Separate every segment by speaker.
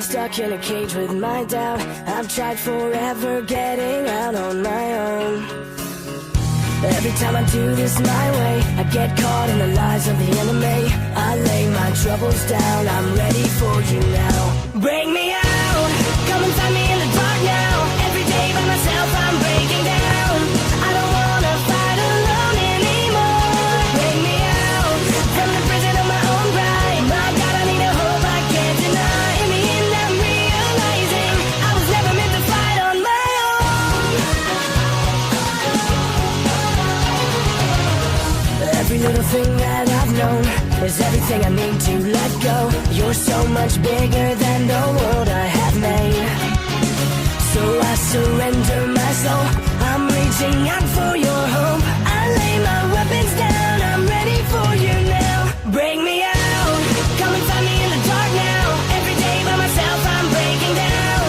Speaker 1: stuck in a cage with my doubt. I've tried forever getting out on my own. Every time I do this my way, I get caught in the lies of the enemy. I lay my troubles down, I'm ready for you now. Bring me out, come and find me in the dark now. Every day by myself I'm breaking down. I don't wanna fight alone anymore. Bring me out, from the prison of my own pride. My God, I need a hope I can't deny. In the end I'm realizing I was never meant to fight on my own. Every little thing that I've known is everything I need to let go. You're so much bigger than the world I have made. So I surrender my soul, I'm reaching out for your hope. I lay my weapons down, I'm ready for you now. Bring me out, come and find me in the dark now. Every day by myself I'm breaking down.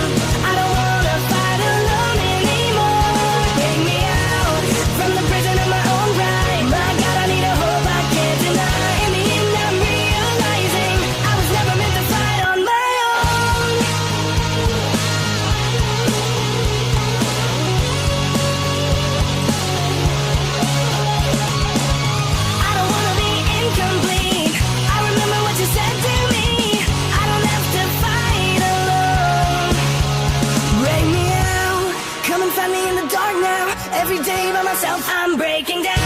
Speaker 1: I don't wanna fight alone anymore. Bring me out, from the prison of my own pride. My God, I need a hope I can't deny. In the end I'm realizing I was never meant to fight on my own. I don't wanna be incomplete. I remember what you said to me. I don't have to fight alone. Bring me out, come and find me in the dark now. Every day by myself I'm breaking down.